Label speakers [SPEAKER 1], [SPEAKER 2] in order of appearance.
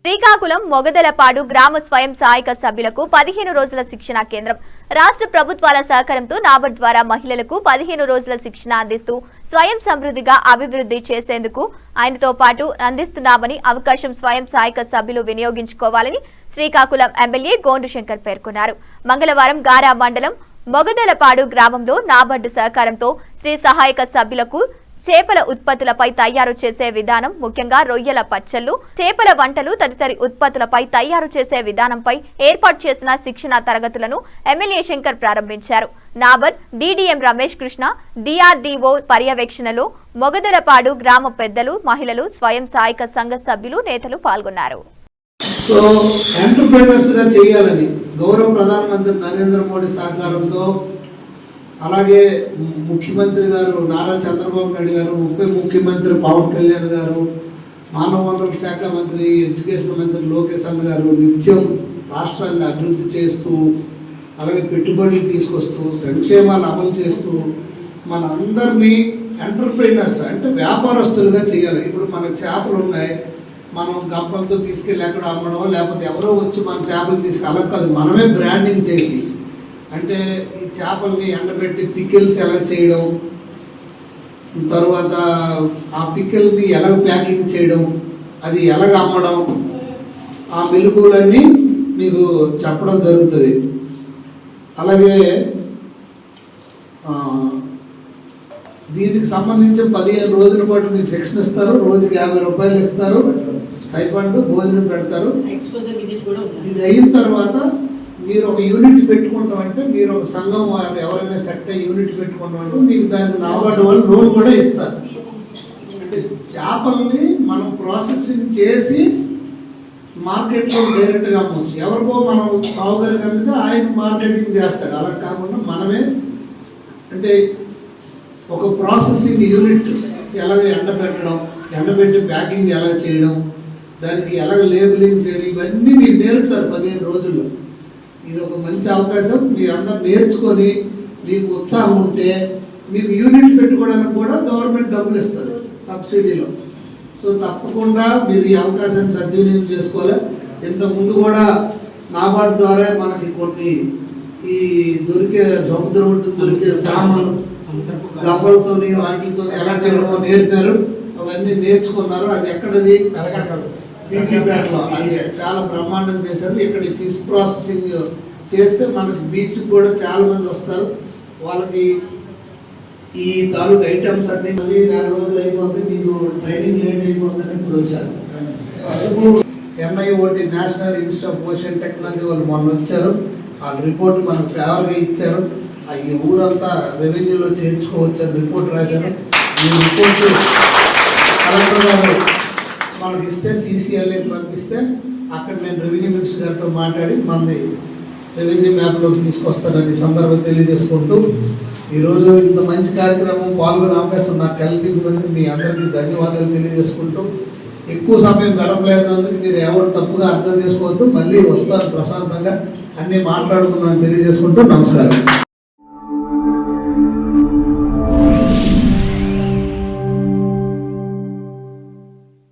[SPEAKER 1] శ్రీకాకుళం మొగదలపాడు గ్రామ స్వయం సహాయక సభ్యులకు 15 రోజుల శిక్షణ కేంద్రం రాష్ట్ర ప్రభుత్వాల సహకారంతో నాబార్డ్ ద్వారా మహిళలకు 15 రోజుల శిక్షణ అందిస్తూ స్వయం సమృద్ధిగా అభివృద్ధి చేసేందుకు ఆయనతో పాటు అందిస్తున్నామని అవకాశం స్వయం సహాయక సభ్యులు వినియోగించుకోవాలని శ్రీకాకుళం ఎమ్మెల్యే గోండు శంకర్ పేర్కొన్నారు. మంగళవారం గారా మండలం మొగదలపాడు గ్రామంలో నాబార్డ్ సహకారంతో శ్రీ సహాయక సభ్యులకు చేపల ఉత్పత్తులపై తయారు చేసే విధానం, ముఖ్యంగా రొయ్యల పచ్చళ్లు, చేపల వంటలు తదితర ఉత్పత్తులపై తయారు చేసే విధానంపై ఏర్పాటు చేసిన శిక్షణ తరగతులను ఎమ్మెల్యే శంకర్ ప్రారంభించారు. నాబార్డ్ డీడీఎం రమేష్ కృష్ణ, డిఆర్డీఓ పర్యవేక్షణలో మొగదలపాడు గ్రామ పెద్దలు, మహిళలు, స్వయం సహాయక సంఘ సభ్యులు, నేతలు పాల్గొన్నారు.
[SPEAKER 2] సో ఎంటర్‌ప్రెన్యూర్స్ గా చేయాలని గౌరవ ప్రధానమంత్రి నరేంద్ర మోడీ సహకారంతో, అలాగే ముఖ్యమంత్రి గారు నారా చంద్రబాబు నాయుడు గారు, ఉప ముఖ్యమంత్రి పవన్ కళ్యాణ్ గారు, మానవ వనరుల శాఖ మంత్రి, ఎడ్యుకేషన్ మంత్రి లోకేష్ అన్న గారు నిత్యం రాష్ట్రాన్ని అభివృద్ధి చేస్తూ, అలాగే పెట్టుబడులు తీసుకొస్తూ, సంక్షేమాలు అమలు చేస్తూ మన అందరినీ ఎంటర్‌ప్రెన్యూర్స్ అంటే వ్యాపారస్తులుగా చేయాలి. ఇప్పుడు మన చేపలు ఉన్నాయి, మనం గంపలతో తీసుకెళ్ళి ఎక్కడ అమ్మడం, లేకపోతే ఎవరో వచ్చి మన చేపలు తీసుకెళ్ళ కాదు, మనమే బ్రాండింగ్ చేసి, అంటే ఈ చేపల్ని ఎండబెట్టి పికిల్స్ ఎలా చేయడం, తర్వాత ఆ పికిల్ని ఎలా ప్యాకింగ్ చేయడం, అది ఎలాగ అమ్మడం, ఆ మెలకువలన్నీ మీకు చెప్పడం జరుగుతుంది. అలాగే దీనికి సంబంధించి 15 రోజుల పాటు మీకు శిక్షణ ఇస్తారు. రోజుకి 50 రూపాయలు ఇస్తారు, స్టైఫండ్, భోజనం పెడతారు. ఇది అయిన తర్వాత మీరు ఒక యూనిట్ పెట్టుకుంటామంటే, మీరు ఒక సంఘం ఎవరైనా సెట్ అయ్యి యూనిట్ పెట్టుకుంటామంటే మీకు దానికి నాబార్డ్ వాళ్ళు లోన్ కూడా ఇస్తారు. అంటే చేపల్ని మనం ప్రాసెసింగ్ చేసి మార్కెట్లో డైరెక్ట్గా అమ్మవచ్చు. ఎవరికో మనం సౌకర్యం కమితే ఆయన మార్కెటింగ్ చేస్తాడు. అలా కాకుండా మనమే అంటే ఒక ప్రాసెసింగ్ యూనిట్ ఎలాగ ఎండబెట్టి ప్యాకింగ్ ఎలా చేయడం, దానికి ఎలాగ లేబులింగ్ చేయడం, ఇవన్నీ మీరు నేర్పుతారు 15 రోజుల్లో. ఇది ఒక మంచి అవకాశం. మీరు అందరూ నేర్చుకొని మీకు ఉత్సాహం ఉంటే మీకు యూనిట్ పెట్టుకోవడానికి కూడా గవర్నమెంట్ డబ్బులు ఇస్తుంది సబ్సిడీలో. సో తప్పకుండా మీరు ఈ అవకాశాన్ని సద్వినియోగం చేసుకోవాలి. ఇంతకుముందు కూడా నాబార్డ్ ద్వారా మనకి కొన్ని ఈ దొరికే సామాను గంపలతో వాటితో ఎలా చేయడమో నేర్పారు. అవన్నీ నేర్చుకున్నారు. అది ఎక్కడది పీజీపేటలో, అది చాలా బ్రహ్మాండం చేశారు. ఇక్కడ ఫిష్ ప్రాసెసింగ్ చేస్తే మనకి బీచ్ కూడా చాలా మంది వస్తారు. వాళ్ళకి ఈ తాలూకు ఐటమ్స్ అన్ని 4 రోజులు అయిపోతుంది, మీకు ట్రైనింగ్ లేట్ అయిపోతుందని ఇప్పుడు వచ్చారు. అందుకు NIOT national institute of ocean technology వాళ్ళు మొన్న వచ్చారు. వాళ్ళ రిపోర్ట్ మనకు ఫేవర్గా ఇచ్చారు. ఈ ఊరంతా రెవెన్యూలో చేయించుకోవచ్చు అని రిపోర్ట్ రాశారు. ఈ రిపోర్ట్ కలెక్టర్ గారు మనకి ఇస్తే CCLAకి పంపిస్తే అక్కడ నేను రెవెన్యూ మినిస్టర్ గారితో మాట్లాడి మనది రెవెన్యూ మ్యాప్లోకి తీసుకొస్తానని సందర్భం తెలియజేసుకుంటూ, ఈరోజు ఇంత మంచి కార్యక్రమం పాల్గొనే అవకాశం నాకు కల్పించినందుకు మీ అందరికీ ధన్యవాదాలు తెలియజేసుకుంటూ, ఎక్కువ సమయం గడపలేనందుకు మీరు ఎవరు తప్పుగా అర్థం చేసుకోవద్దు. మళ్ళీ వస్తారు ప్రశాంతంగా అన్నీ మాట్లాడుకున్నాను తెలియజేసుకుంటూ నమస్కారం.